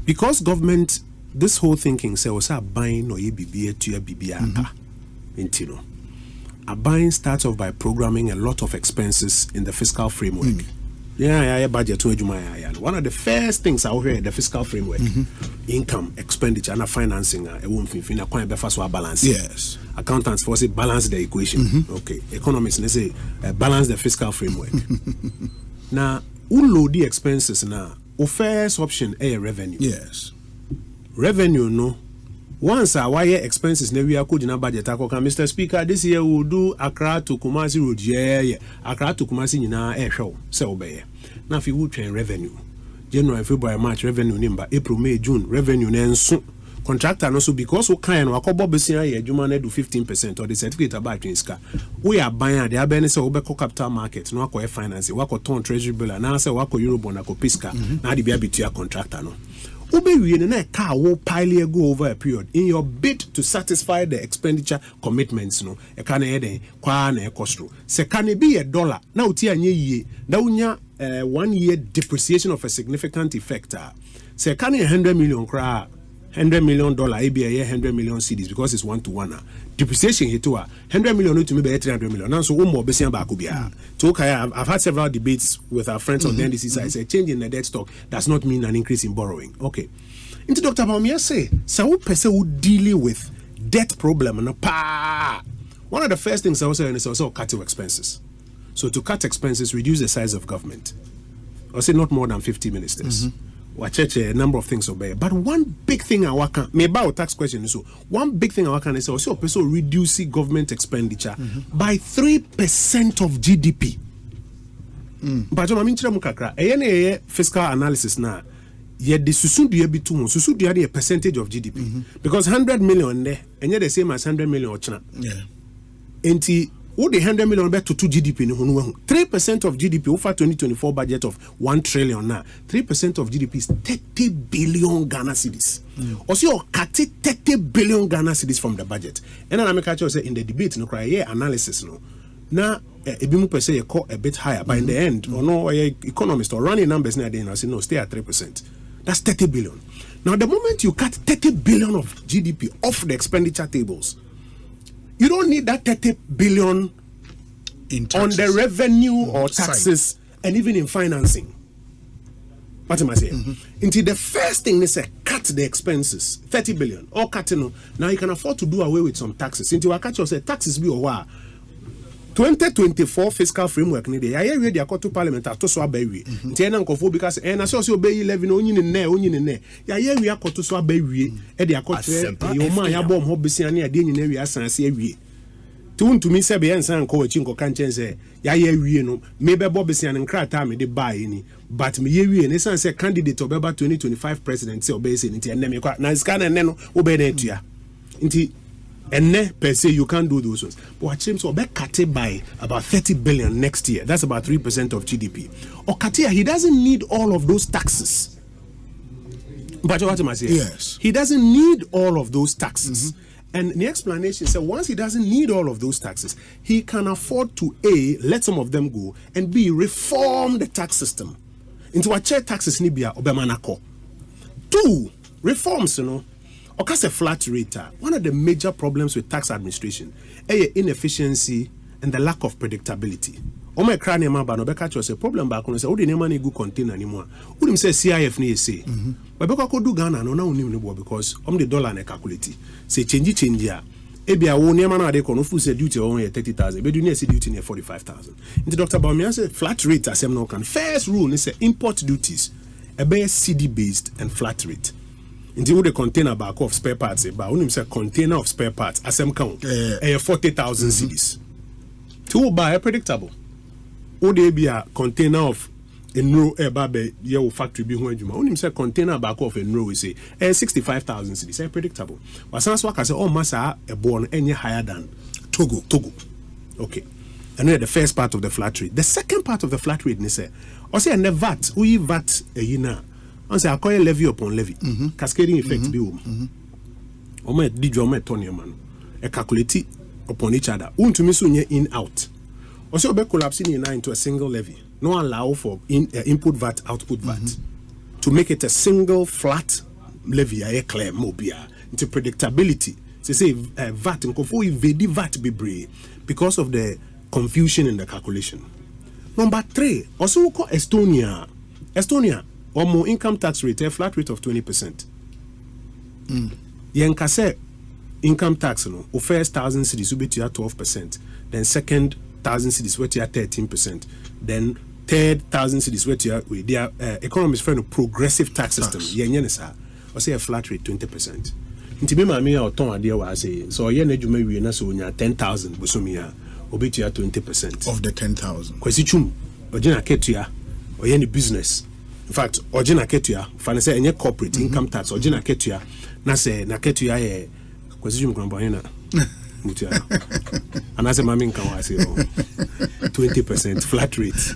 Because government, this whole thinking say was a buying or ye BBA to your BBA. A buying starts off by programming a lot of expenses in the fiscal framework. Budget to one of the first things out here in the fiscal framework, income, expenditure, and financing a woman in a quite balance. Yes. Accountants force it balance the equation. Okay. Economists they say balance the fiscal framework. Now, who load the expenses now? First option revenue. Yes. Revenue no. Once our wire expenses we are could in a budget. Mr. Speaker, this year we'll do Accra to Kumasi Road. Accra to Kumasi in show. So obey. Now if you would train revenue. January, February, March revenue number, April, May, June revenue and soon. Contractor also because we can you manage do 15% or the certificate about Inska. We are buying the Abenes or capital market, no finance, wako ton treasury bill, and answer wako Eurobond, Pisca, now the baby to your contractor. No. We in a car will pile go over a period in your bid to satisfy the expenditure commitments. No, a can a cost. Se can be $1 now tia ye now 1 year depreciation of a significant effect. Se can 100 million cry. $100 million, ABA $100 million CDs because it's 1-to-1. Depreciation hit to $100 million to maybe $300 million. Now, so more basic back I've had several debates with our friends on the NDC side. Say change in the debt stock does not mean an increase in borrowing. Okay. Into Dr. Baumia say, so person who deal with debt problem and one of the first things I was saying is also cut your expenses. So to cut expenses, reduce the size of government. I say not more than 50 ministers. Watch a number of things obey. But one big thing I work on, maybe our tax question is so. One big thing I work on is also reducing government expenditure by 3% of GDP. But I mean, fiscal analysis now. Yet the susundu be too much. Susundu a percentage of GDP because 100 million there, and yet the same as 100 million China. Yeah. And the 100 million back to 2 GDP. 3% of GDP over 2024 budget of 1 trillion now. 3% of GDP is 30 billion Ghana cedis. Also, cut 30 billion Ghana cedis from the budget. And then I make a say in the debate, no cry analysis no. Now, ebimu per se you call a bit higher, but in the end, or no economist or running numbers now they say no, stay at 3%. That's 30 billion. Now, the moment you cut 30 billion of GDP off the expenditure tables, you don't need that 30 billion in on the revenue or taxes and even in financing. What am I saying? Until the first thing they say, cut the expenses, 30 billion, or cut now you can afford to do away with some taxes. Until I catch you say taxes be over. 2024 fiscal framework ni de ya ready to parliament to so abawie nti na nkofo because na so obey 11 onyi ne ya we akoto so abawie e de akoto yo man ya bom ho besia ne ade nyina wi asanse awie tuntumi se be ensan ko wachi nko kan chense ya wie no me be bo besia ne nkrata me de buy ni but me wie ne sanse candidate obeba 2025 president se obey se nti enne me kwa na scan enne no obey na etua nti and per se you can't do those ones. But what seems to be cut by about 30 billion next year. That's about 3% of GDP. Or Katia, he doesn't need all of those taxes. But what am I saying? Yes. He doesn't need all of those taxes. And the explanation is that once he doesn't need all of those taxes, he can afford to A, let some of them go, and B, reform the tax system. Into what chair taxes nibia obemanako. 2, reforms, Because a flat rate, one of the major problems with tax administration is inefficiency and the lack of predictability. My crane mamba no beka chose problem back on say, "Oh, the name go contain anymore." Who say CIF ni say, but beka ko do Ghana no na unim no because the dollar na calculate. Say change ya. Ebia wo name na dey kono full say duty on 30,000, but you need say duty near 45,000. Into Dr. Baumia say flat rate asem no can. First rule is say import duties, be CD based and flat rate. Into the container back of spare parts, but when you say container of spare parts, asem count 40,000 cedis. To buy predictable. Would they be a container of a no babe your factory be when you only say container back of a no we say 65,000 cedis. Predictable. But some workers say, oh, massa a born any higher than Togo. Okay. And then the first part of the flat rate. The second part of the flat rate, they say, or say, and the VAT, we VAT a year. I say, I call it levy upon levy. Cascading effect be or my did your man a calculate upon each other. To me soon in out. Also be collapsing into a single levy. No allow for input VAT, output VAT. To make it a single flat levy, I claim mobia into predictability. Say VAT and VAT be brave because of the confusion in the calculation. Number 3, also we call Estonia. Or more income tax rate, a flat rate of 20%. Yenkase income tax, or first 1,000 cedis will be to 12%. Then second 1,000 cedis will be 13%. Then third 1,000 cedis will be their economists friend of progressive tax system. Yenyenesa, or say a flat rate 20%. Intibi mami or ton idea was say so yen edume we na so nya 10,000 busumia obi to 20% of the 10,000. Kwesi chum ojina ketua or yen business. In fact, ojina ketua, fana say any corporate income tax, ojina ketua, na say na ketua ye kwesi mkrombo na mutia. And I say mami nkan say 20% flat rate.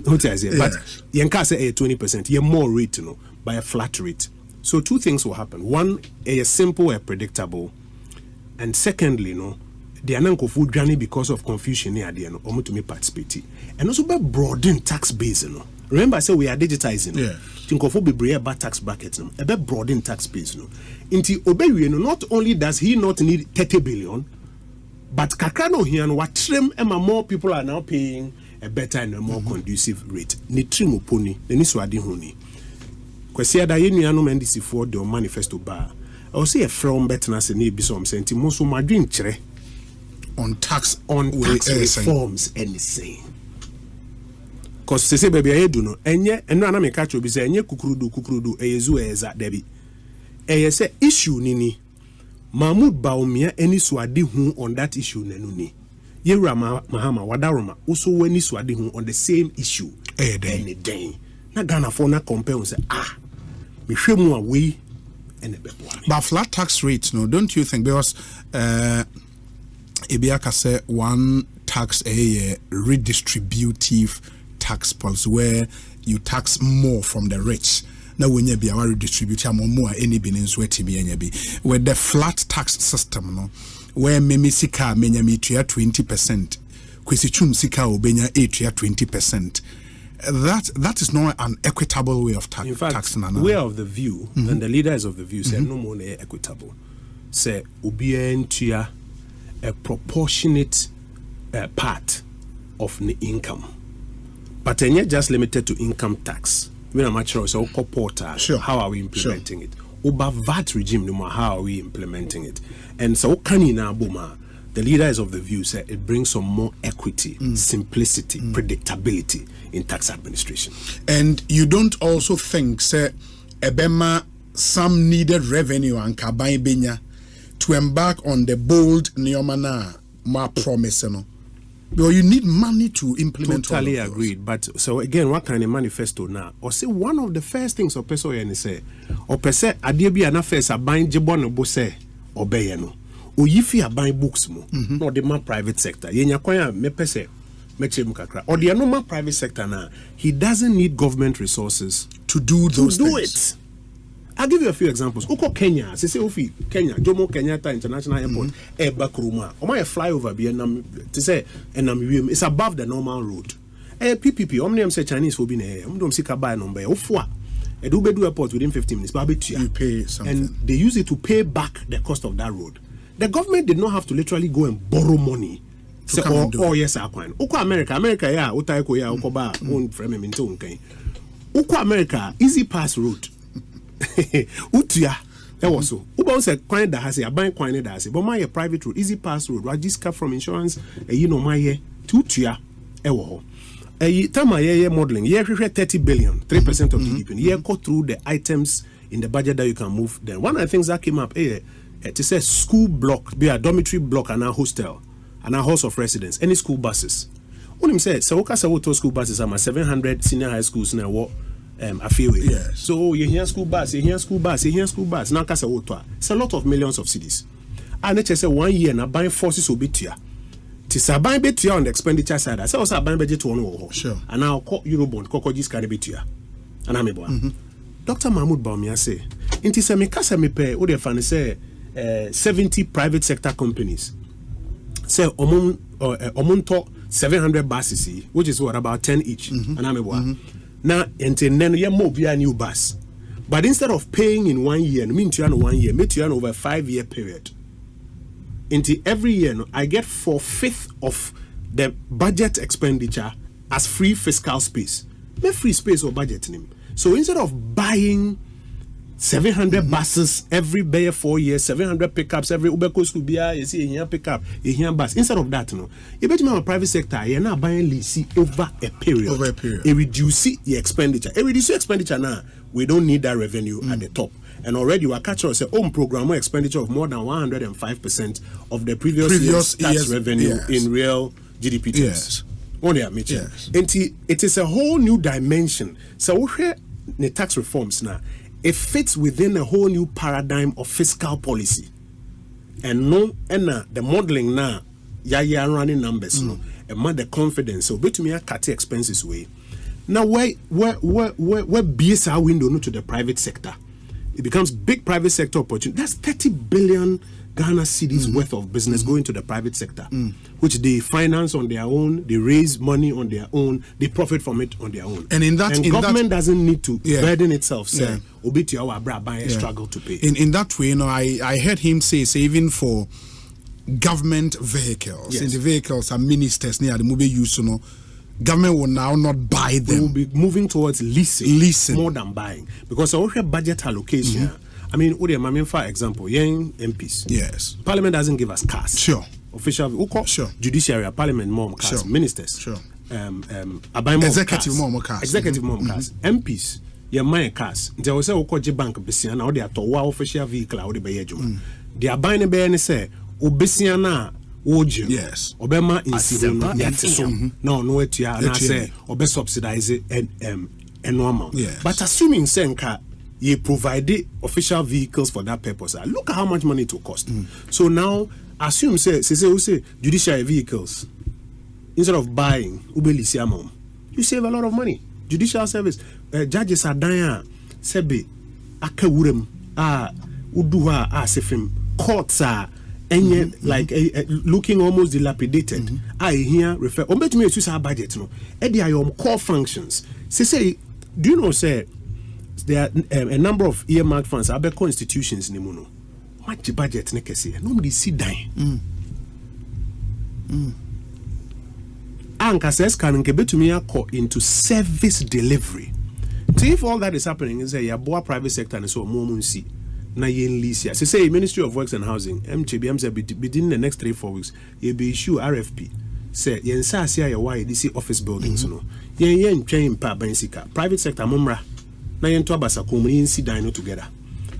What I say, but yenka say 20%, ye more rate by a flat rate. So 2 things will happen. One, a simple, a predictable, and secondly, they are not food journey because of confusion near the end or to me participate. And also by broaden tax base, Remember I said we are digitizing. Yeah. Think of be about tax brackets, about broaden tax base, Inti obey, not only does he not need 30 billion, but kakano here and what trim and more people are now paying a better and a more conducive rate. Ni trim uponi, the niswadi huni. Kwesi ada yenu yanu mendisi for the manifesto bar. I will say a from better as a need be some senti most my dream chere on tax reforms anything. Cause se baby I do no enye eno ana me catch obi say enye kukurudu eyezu eza debi. Eye say issue nini Mahmoud Baumia any swadi hu on that issue nenuni. Yewura mahama wadaroma also when swadi hu on the same issue any day. Na Ghana for na compare say me hwe mu away and but flat tax rates, no, don't you think? Because Ebiaka said one tax a redistributive tax policy where you tax more from the rich. Now when you be a redistribute more any business where with the flat tax system, no, where memisika menya mitria 20%, kwesichum sika obenya 20%. That is not an equitable way of taxing. In fact, we are of the view, and the leaders of the view say no more equitable. Say ubientia a proportionate part of the income, but then you're just limited to income tax. We're not sure. So sure. How are we implementing it? Uba VAT regime, no matter how are we implementing it? And so kanina buma. The leaders of the view say it brings some more equity, simplicity, predictability in tax administration. And you don't also think, say, ebema some needed revenue and kabai benya to embark on the bold neomana ma promise, no? Because you need money to implement. Totally agreed. But so again, what kind of manifesto now? Or say one of the first things or person and say, or per se adiebi ana first a buying jibon bo say obey no. O yifi a buying books mo, no the man private sector. Yenya kwanya me pese meche mukakra. Or the normal private sector now, he doesn't need government resources to do those things. It. I'll give you a few examples. Uko Kenya, say Ofi Kenya, Jomo Kenyatta International Airport, nkrumah. Or my flyover be to say it's above the normal road. PPP, omnium say Chinese for being here. Don't see buy number. Ofwa. Edubedu Airport within 15 minutes. You pay something. And they use it to pay back the cost of that road. The government did not have to literally go and borrow money. Say, yes, I can. Uko America, yeah, Utaiko ya Ukoba, own frame him into Uko America, easy pass road. Utia, that was so. Uba was a coin that has a bank coin that has a but my private road, easy pass road, Rajiska from insurance, my tutia, ewo. Tama ye modeling, ye 30 billion, 3% of GDP. Ye go through the items in the budget that you can move. Then one of the things that came up, it says school block, be a dormitory block and a hostel, and a house of residence, any school buses. When him said, so Sawoto school buses are 700 senior high schools now. I feel it. Yes. So you hear school bus, you hear school bus, you hear school bus. Now Kasa Wotoa. It's a lot of millions of cities. And it say 1 year now buying forces will be here. Tisa buying bit here on the expenditure side. I say also buying budget to one. Sure. And now call Eurobond, Kokojis can be here. And I'm able. Dr. Mahmoud Baumia say, in Tisa me Kasa me pay, what they say 70 private sector companies. Say omunto 700 buses, which is what about 10 each. And I'm able. Now, and then you move a new bus. But instead of paying in 1 year, mean to 1 year, make you over a 5-year period. Into every year, I get 4/5 of the budget expenditure as free fiscal space. Make free space or budget name. So instead of buying 700 buses every 4 years, 700 pickups every Ubeko school beer, you see here pickup, you hear bus. Instead of that, you bet my private sector, you're not buying lease over a period. It reduces your expenditure. It reduces your expenditure now. We don't need that revenue at the top. And already we are catching us a home program expenditure of more than 105% of the previous year's tax revenue in real GDP terms. Yes. It is a whole new dimension. So we hear the tax reforms now. It fits within a whole new paradigm of fiscal policy. And the modeling now, running numbers, and the confidence. So, bet me, I cut expenses way. Now, where BSR window to the private sector? It becomes big private sector opportunity. That's 30 billion Ghana cities worth of business going to the private sector, which they finance on their own, they raise money on their own, they profit from it on their own. And government doesn't need to burden itself, say, struggle to pay. In that way, I heard him say even for government vehicles, in the vehicles are ministers near the movie use, government will now not buy them. We will be moving towards leasing more than buying, because our budget allocation. I mean, for example, young MPs. Yes. Parliament doesn't give us cars. Sure. Official. Sure. Judiciary, Parliament, more cars. Sure. Ministers. Sure. Executive, more cars. Executive, more cars. MPs, yeah, my cars. There was a Okoji Bank, Bessiana, or they are to official vehicle, or the Bayajuma. They are buying a bay say, Obessiana, Ojo. Yes. Obema in Sibon, Yatson. No, it, yeah, and I say, Obe subsidize it and normal. Yes. But assuming Senka, you provided official vehicles for that purpose. Look at how much money it will cost. So now, assume say judiciary vehicles, instead of buying you save a lot of money. Judicial service, judges are dying. Sebe akawurem uduha sefim courts are looking almost dilapidated. I here refer. Bet me use our budget. No, are your core functions. Say, do you know say? There are a number of earmarked funds. Abeko institutions in the muno. What the budget nekesi? Nobody see dying. Anka says can get into service delivery. So if all that is happening is a private sector and so more see na yen lease ya. Say Ministry of Works and Housing MCBM say within the next 3-4 weeks you be issue RFP. Say yen sa sia ya why DC office buildings no. Yen train pa bansika. Private sector mumra. Na yento abasa komuni si dine together.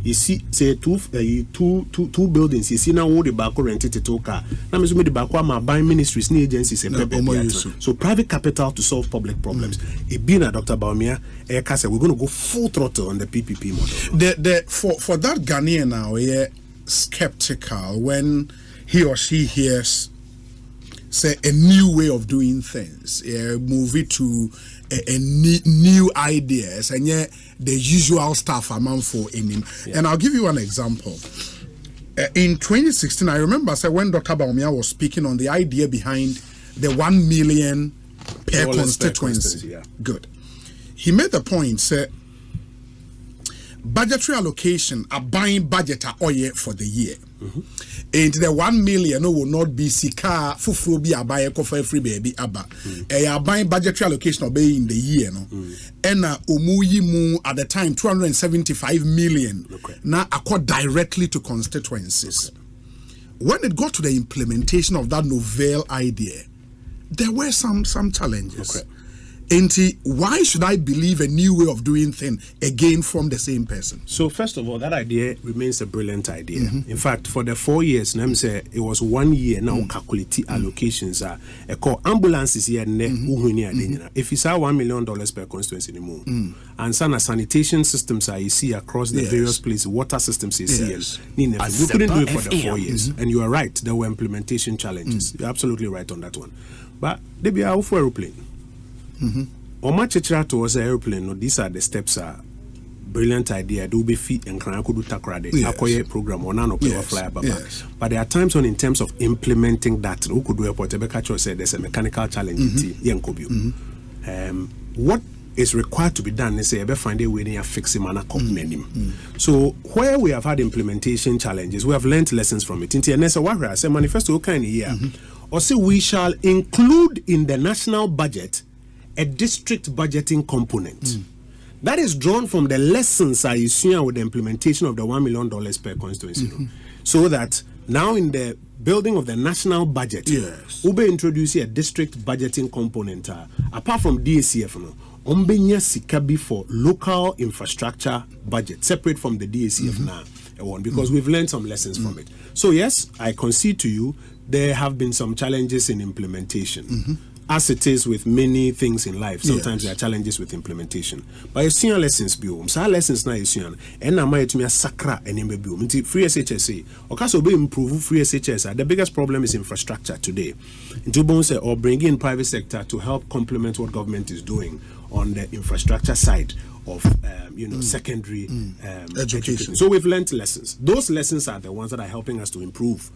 You see, say two buildings. You see now all the back rented to car. Now me the back ma buying ministries, ni agencies, so private capital to solve public problems. It being a Dr. Baumia, we're going to go full throttle on the PPP model. For that Ghanaian now, skeptical when he or she hears say a new way of doing things, move it to a new ideas, and yet the usual stuff among for in him. And I'll give you an example. In 2016, I remember when Dr. Baumia was speaking on the idea behind the 1 million per constituency. Good. He made the point, say, budgetary allocation are buying budget for the year. And the 1 million will not be sika fufuro bi abaye ko for free baby aba. Are buying budgetary allocation obey in the year no. And omuyi mu at the time 275 million now accord directly to constituencies. When it got to the implementation of that novel idea, there were some challenges. And why should I believe a new way of doing things again from the same person? So first of all, that idea remains a brilliant idea. In fact, for the 4 years, it was 1 year now calculate allocations are called ambulances here. If it's $1 million per constituency anymore, and some sanitation systems you see across the various places, water systems you see, you couldn't do it for the 4 years. And you are right, there were implementation challenges. You're absolutely right on that one. But they be out for aeroplane. Or much towards the airplane, no, these are the steps. Brilliant idea. Do be fit and can do takrade. Akoye program or nano fly baba. But there are times when, in terms of implementing that, who could do a portable catcher said there's a mechanical challenge. What is required to be done is say find a way to fix him and So where we have had implementation challenges, we have learned lessons from it. And that's why I say manifesto kind of year. Or say we shall include in the national budget a district budgeting component that is drawn from the lessons I assume with the implementation of the $1 million per constituency. So that now in the building of the national budget, we'll be introducing a district budgeting component apart from DACF. Ombenya sikabi for local infrastructure budget separate from the DACF now, because we've learned some lessons from it. So yes, I concede to you there have been some challenges in implementation. As it is with many things in life, sometimes there are challenges with implementation. But you see lessons biom. Some lessons na you see, and na my to sakra and biom. Free SHSA, or caso be improve free SHSA. The biggest problem is infrastructure today. Or bring in private sector to help complement what government is doing on the infrastructure side of secondary education. So we've learned lessons. Those lessons are the ones that are helping us to improve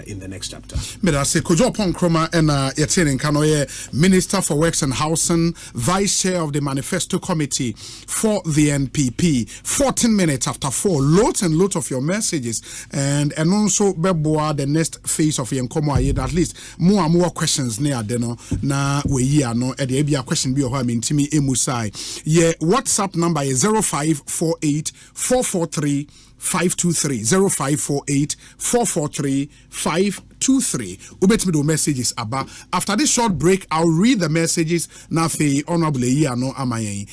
in the next chapter. I say kwadwo oppong nkrumah and yetene kanoye Minister for Works and Housing, Vice Chair of the Manifesto Committee for the NPP. 14 minutes after 4, loads and loads of your messages, and also beboa the next phase of yenkomo aye, at least more and more questions near deno na we ya no e dey bia question bi o ha mentimi emusai. Ye WhatsApp number is 0548 443 523 0548 443 523. Ubetimi do messages aba. After this short break, I'll read the messages. Na fe honorable no amayen.